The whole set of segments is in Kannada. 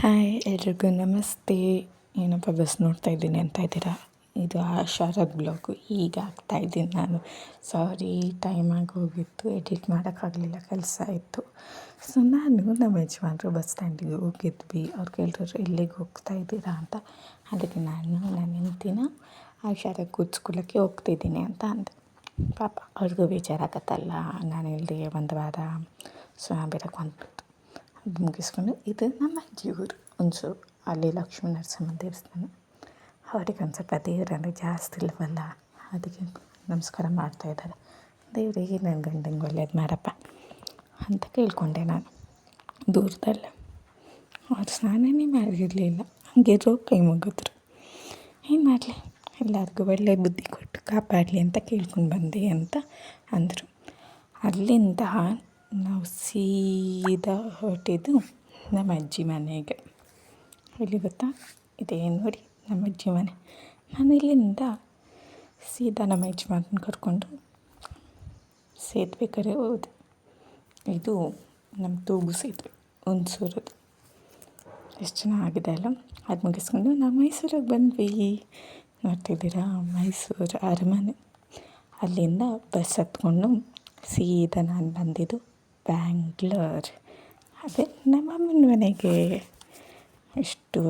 ಹಾಯ್ ಎಲ್ರಿಗೂ ನಮಸ್ತೆ. ಏನಪ್ಪ ಬಸ್ ನೋಡ್ತಾ ಇದ್ದೀನಿ ಅಂತ ಇದ್ದೀರಾ? ಇದು ಆಶಾರದ್ ಬ್ಲಾಗು ಈಗ ಆಗ್ತಾಯಿದ್ದೀನಿ ನಾನು. ಸಾರಿ, ಟೈಮ್ ಹೋಗಿತ್ತು, ಎಡಿಟ್ ಮಾಡೋಕ್ಕಾಗಲಿಲ್ಲ, ಕೆಲಸ ಇತ್ತು. ಸೊ ನಾನು ನಮ್ಮ ಯಜಮಾನ್ರು ಬಸ್ ಸ್ಟ್ಯಾಂಡಿಗೆ ಹೋಗಿದ್ವಿ. ಅವ್ರು ಕೇಳಿದ್ರು ಎಲ್ಲಿಗೆ ಹೋಗ್ತಾ ಇದ್ದೀರಾ ಅಂತ. ಅದಕ್ಕೆ ನಾನು ನನ್ನ ಹೆಂಡ್ತಿನ ಆಶಾರಾಗ ಕೂರಿಸ್ಕೊಳ್ಳೋಕ್ಕೆ ಹೋಗ್ತಿದ್ದೀನಿ ಅಂತ ಅಂದೆ. ಪಾಪ ಅವ್ರಿಗೂ ಬೇಜಾರಾಗತ್ತಲ್ಲ, ನಾನು ಇಲ್ಲದೆ ಒಂದು ವಾರ. ಸೊ ನಾನು ಬೇರೆ ಬಂದ್ಬಿಟ್ಟು ಅದು ಮುಗಿಸ್ಕೊಂಡು, ಇದು ನಮ್ಮ ಅಜ್ಜಿ ಊರು ಹುಣಸೂರು. ಅಲ್ಲಿ ಲಕ್ಷ್ಮೀ ನರಸಿಂಹ ದೇವಸ್ಥಾನ. ಅವ್ರಿಗೆ ಒಂದು ಸ್ವಲ್ಪ ದೇವರಂದರೆ ಜಾಸ್ತಿ ಇಲ್ವಲ್ಲ, ಅದಕ್ಕೆ ನಮಸ್ಕಾರ ಮಾಡ್ತಾಯಿದ್ದಾರೆ. ದೇವರಿಗೆ ನನ್ನ ಗಂಡಂಗೆ ಒಳ್ಳೇದು ಮಾಡಪ್ಪ ಅಂತ ಕೇಳಿಕೊಂಡೆ ನಾನು ದೂರದಲ್ಲೇ. ಅವ್ರು ಸ್ನಾನನೇ ಮಾಡಿರಲಿಲ್ಲ, ಹಾಗೆ ಕೈ ಮುಗಿದ್ರು. ಏನು ಮಾಡಲಿ, ಎಲ್ಲರಿಗೂ ಒಳ್ಳೆ ಬುದ್ಧಿ ಕೊಟ್ಟು ಕಾಪಾಡಲಿ ಅಂತ ಕೇಳ್ಕೊಂಡು ಬಂದೆ ಅಂತ ಅಂದರು. ಅಲ್ಲಿಂದ ನಾವು ಸೀದಾ ಹೊರಟಿದ್ದು ನಮ್ಮ ಅಜ್ಜಿ ಮನೆಗೆ. ಇಲ್ಲಿ ಗೊತ್ತಾ, ಇದೇ ನೋಡಿ ನಮ್ಮ ಅಜ್ಜಿ ಮನೆ. ನಾನು ಇಲ್ಲಿಂದ ಸೀದಾ ನಮ್ಮ ಯಜಮಾನ್ರನ್ನ ಕರ್ಕೊಂಡು ಸೇತುವೆ ಕಡೆ ಹೋದೆ. ಇದು ನಮ್ಮ ತೂಗು ಸೇತುವೆ ಹುಣಸೂರದು. ಎಷ್ಟು ಚೆನ್ನಾಗಿದೆ ಅಲ್ಲ. ಅದು ಮುಗಿಸ್ಕೊಂಡು ನಾವು ಮೈಸೂರಿಗೆ ಬಂದ್ವಿ. ನೋಡ್ತಿದ್ದೀರಾ, ಮೈಸೂರು ಅರಮನೆ. ಅಲ್ಲಿಂದ ಬಸ್ ಹತ್ಕೊಂಡು ಸೀದಾ ನಾನು ಬಂದಿದ್ದು ಬ್ಯಾಂಗ್ಳೂರ್. ಅದೇ ನಮ್ಮ ಅಮ್ಮನ ಮನೆಗೆ. ಎಷ್ಟು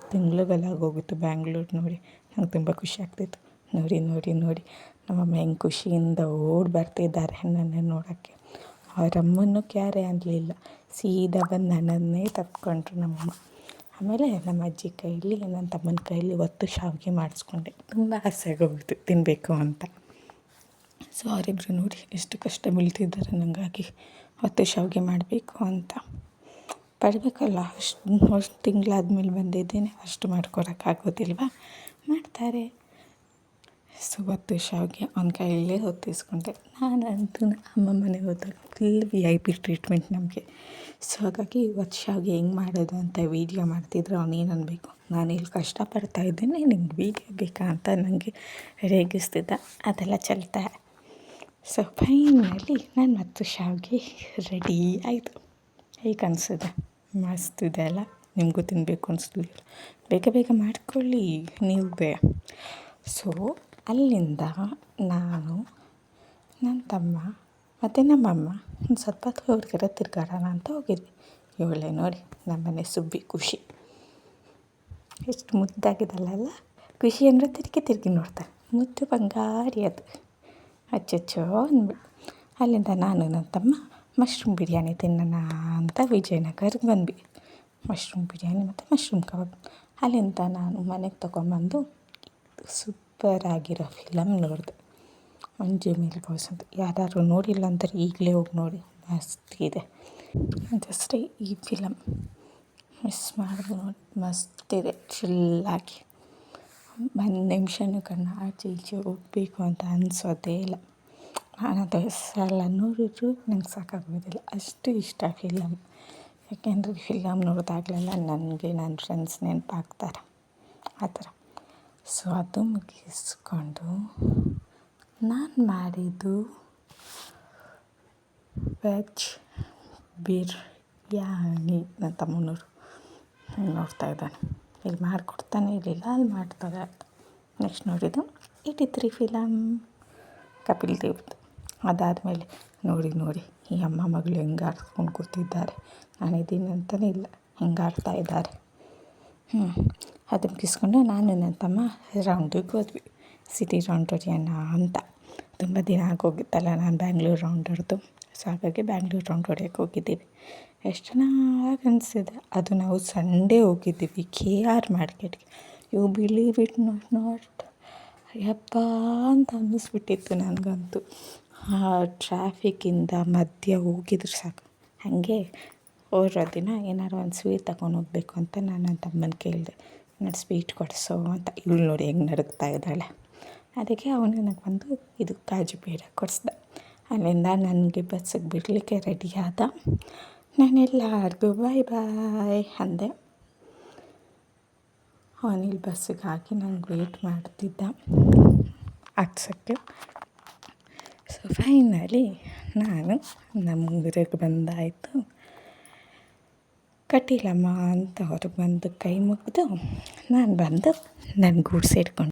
ತಿಂಗಳುಗಳಾಗೋಗಿತ್ತು ಬ್ಯಾಂಗ್ಳೂರು ನೋಡಿ. ನಂಗೆ ತುಂಬ ಖುಷಿ ಆಗ್ತಿತ್ತು. ನೋಡಿ ನಮ್ಮಮ್ಮ ಹೆಂಗೆ ಖುಷಿಯಿಂದ ಓಡಿ ಬರ್ತಿದ್ದಾರೆ ನನ್ನನ್ನು ನೋಡೋಕ್ಕೆ. ಅವರಮ್ಮನೂ ಕ್ಯಾರೆ ಅನ್ನಲಿಲ್ಲ, ಸೀದಾ ಬಂದು ನನ್ನನ್ನೇ ತಪ್ಪಿಕೊಂಡ್ರು ನಮ್ಮಮ್ಮ. ಆಮೇಲೆ ನಮ್ಮ ಅಜ್ಜಿ ಕೈಲಿ, ನನ್ನ ತಮ್ಮನ ಕೈಲಿ ಒತ್ತು ಶಾವಿಗೆ ಮಾಡಿಸ್ಕೊಂಡೆ. ತುಂಬ ಆಸೆ ಆಗೋಗಿತ್ತು ತಿನ್ನಬೇಕು ಅಂತ. ಸೊ ಅವರಿಬ್ಬರು ನೋಡಿ ಎಷ್ಟು ಕಷ್ಟ ಬೀಳ್ತಿದ್ದಾರೆ ನನಗಾಗಿ ಹೊತ್ತು ಶಾವಿಗೆ ಮಾಡಬೇಕು ಅಂತ. ಪಡಬೇಕಲ್ಲ, ಅಷ್ಟು ತಿಂಗಳಾದ್ಮೇಲೆ ಬಂದಿದ್ದೀನಿ, ಅಷ್ಟು ಮಾಡ್ಕೊಡೋಕ್ಕಾಗೋದಿಲ್ವ, ಮಾಡ್ತಾರೆ. ಸೊ ಹೊತ್ತು ಶಾವಿಗೆ ಅವ್ನ ಕೈಯಲ್ಲೇ ಹೊತ್ತಿಸ್ಕೊಂಡೆ. ನಾನಂತೂ ಅಮ್ಮ ಮನೆಗೆ ಹೋದಾಗ ಫುಲ್ VIP ಟ್ರೀಟ್ಮೆಂಟ್ ನಮಗೆ. ಸೊ ಹಾಗಾಗಿ ಹೊತ್ತು ಶಾವಿಗೆ ಹೆಂಗೆ ಮಾಡೋದು ಅಂತ ವೀಡಿಯೋ ಮಾಡ್ತಿದ್ರು. ಅವನೇನು ಅನ್ಬೇಕು, ನಾನು ಇಲ್ಲಿ ಕಷ್ಟಪಡ್ತಾಯಿದ್ದೀನಿ, ನಿಂಗೆ ವೀಡಿಯೋ ಬೇಕಾ ಅಂತ ನನಗೆ ರೇಗಿಸ್ತಿದ್ದ. ಅದೆಲ್ಲ ಚಲ್ತಾ. ಸೊ ಫೈನಲಿ ನಾನು ಮತ್ತು ಶಾವಿಗೆ ರೆಡಿ ಆಯಿತು. ಹೇಗೆ ಅನಿಸಿದೆ? ಮಸ್ತಿದೆ ಅಲ್ಲ? ನಿಮಗೂ ತಿನ್ನಬೇಕು ಅನಿಸ್ತಿದೆಯಲ್ಲ? ಬೇಗ ಮಾಡ್ಕೊಳ್ಳಿ ನೀವು. ಸೊ ಅಲ್ಲಿಂದ ನಾನು, ನನ್ನ ತಮ್ಮ ಮತ್ತು ನಮ್ಮಮ್ಮ ಒಂದು ಸ್ವಲ್ಪ ಹೊತ್ತು ಹೊರಗಡೆ ತಿರ್ಗಾಡೋಣ ಅಂತ ಹೋಗಿದ್ವಿ. ಇವಳೆ ನೋಡಿ ನಮ್ಮನೆ ಸುಬ್ಬಿ ಖುಷಿ. ಎಷ್ಟು ಮುದ್ದಾಗಿದ್ದಲ್ಲ. ಖುಷಿ ಅಂದರೆ ತಿರುಗಿ ನೋಡ್ತಾರೆ. ಮುದ್ದು ಬಂಗಾರಿ ಅದು. ಅಚ್ಚಚ್ಚೋ ಅಂದ್ಬಿಟ್ಟು ಅಲ್ಲಿಂದ ನಾನು ನನ್ನ ತಮ್ಮ ಮಶ್ರೂಮ್ ಬಿರಿಯಾನಿ ತಿನ್ನೋಣ ಅಂತ ವಿಜಯನಗರಕ್ಕೆ ಬಂದ್ವಿ. ಮಶ್ರೂಮ್ ಬಿರಿಯಾನಿ ಮತ್ತು ಮಶ್ರೂಮ್ ಕಬಾಬ್. ಅಲ್ಲಿಂದ ನಾನು ಮನೆಗೆ ತೊಗೊಂಬಂದು ಸೂಪರಾಗಿರೋ ಫಿಲಮ್ ನೋಡಿದೆ, ಮಂಜು ಮೇಲ್ ಬಾಯ್ಸ್ ಅಂತ. ಯಾರಾದ್ರು ನೋಡಿಲ್ಲ ಅಂತಾರೆ ಈಗಲೇ ಹೋಗಿ ನೋಡಿ, ಮಸ್ತಿದೆ. ಜಸ್ಟೇ ಈ ಫಿಲಮ್ ಮಿಸ್ ಮಾಡಿದ್ರು ನೋಡಿ, ಮಸ್ತಿದೆ. ಚಿಲ್ಲಾಗಿ ಒಂದು ನಿಮಿಷನೂ ಕಣ್ಣು ಆಚೆ ಈಚೆ ಹೋಗಬೇಕು ಅಂತ ಅನಿಸೋದೇ ಇಲ್ಲ. ನಾನದು ಸಲ ನೋಡಿದ್ರು ನಂಗೆ ಸಾಕಾಗೋದಿಲ್ಲ, ಅಷ್ಟು ಇಷ್ಟ ಫಿಲಮ್. ಯಾಕೆಂದರೆ ಫಿಲಮ್ ನೋಡಿದಾಗಲೆಲ್ಲ ನನಗೆ ನನ್ನ ಫ್ರೆಂಡ್ಸ್ ನೆನಪಾಗ್ತಾರೆ, ಆ ಥರ. ಸೊ ಅದು ಮುಗಿಸ್ಕೊಂಡು ನಾನು ಮಾಡಿದ್ದು ವೆಜ್ ಬಿರಿಯಾನಿ. ನನ್ನ ತಮ್ಮನವರು ನೋಡ್ತಾ ಇದ್ದಾನೆ, ಇಲ್ಲಿ ಮಾಡಿಕೊಡ್ತಾನೆ ಇರಲಿಲ್ಲ, ಅಲ್ಲಿ ಮಾಡ್ತಾರೆ ಅಂತ. ನೆಕ್ಸ್ಟ್ ನೋಡಿದ್ದು 83 ಫಿಲಮ್, ಕಪಿಲ್ ದೇವ್ದು. ಅದಾದಮೇಲೆ ನೋಡಿ ಈ ಅಮ್ಮ ಮಗಳು ಹೆಂಗೆ ಆಡ್ಕೊಂಡು ಕೂತಿದ್ದಾರೆ. ನಾನಿದ್ದೀನಿ ಅಂತಲೇ ಇಲ್ಲ, ಹೆಂಗೆ ಆಡ್ತಾ ಇದ್ದಾರೆ. ಅದು ಮುಗಿಸ್ಕೊಂಡು ನಾನು ನನ್ನ ತಮ್ಮ ರೌಂಡಿಗೆ ಹೋದ್ವಿ, ಸಿಟಿ ರೌಂಡ್ ಹೊಡೆಯೋಣ ಅಂತ. ತುಂಬ ದಿನ ಆಗೋಗಿತ್ತಲ್ಲ ನಾನು ಬ್ಯಾಂಗ್ಳೂರು ರೌಂಡ್ ಹೊಡೆದು. ಸೊ ಹಾಗಾಗಿ ಬ್ಯಾಂಗ್ಳೂರು ರೌಂಡ್ ಹೊಡೆಯೋಕ್ಕೆ ಹೋಗಿದ್ದೀವಿ. ಎಷ್ಟು ಚೆನ್ನಾಗಿ ಅನಿಸಿದೆ. ಅದು ನಾವು ಸಂಡೇ ಹೋಗಿದ್ದೀವಿ KR ಮಾರ್ಕೆಟ್ಗೆ. ಯು ಬಿಲೀವ್ ಇಟ್ ನಾಟ್, ಯಪ್ಪಾ ಅಂತ ಅನ್ನಿಸ್ಬಿಟ್ಟಿತ್ತು ನನಗಂತೂ. ಆ ಟ್ರಾಫಿಕ್ಕಿಂದ ಮಧ್ಯೆ ಹೋಗಿದ್ರೆ ಸಾಕು. ಹಾಗೆ ಹೊರಡೋ ದಿನ ಏನಾರು ಒಂದು ಸ್ವೀಟ್ ತಗೊಂಡು ಹೋಗಬೇಕು ಅಂತ ನಾನು ನನ್ನ ತಮ್ಮನ ಕೇಳಿದೆ, ನಾನು ಸ್ವೀಟ್ ಕೊಡಿಸೋ ಅಂತ. ಇವಳು ನೋಡಿ ಹೆಂಗೆ ನಡುಗ್ತಾ ಇದ್ದಾಳೆ. ಅದಕ್ಕೆ ಅವನು ನನಗೆ ಬಂದು ಇದು ಕಾಜು ಪೇಡ ಕೊಡಿಸ್ದ. ಅಲ್ಲಿಂದ ನನಗೆ ಬಸ್ಸಿಗೆ ಬಿಡಲಿಕ್ಕೆ ರೆಡಿ ಆದ. ನಾನೆಲ್ಲರಿಗೂ ಬಾಯ್ ಅಂದೆ. ಅವನಿಲ್ಲಿ ಬಸ್ಸಿಗೆ ಹಾಕಿ ನಂಗೆ ವೆಯ್ಟ್ ಮಾಡ್ತಿದ್ದ ಹತ್ಸೋಕ್ಕೆ. ಸೊ ಫೈನಲಿ ನಾನು ನಮ್ಮ ಊರಿಗೆ ಬಂದಾಯಿತು. ಕಟ್ಟಿಲ್ಲಮ್ಮ ಅಂತ ಹೊರಗೆ ಬಂದು ಕೈ ಮುಗಿದು ನಾನು ಬಂದು ನನ್ನ ಗೂಡು ಸೇರಿಕೊಂಡೆ.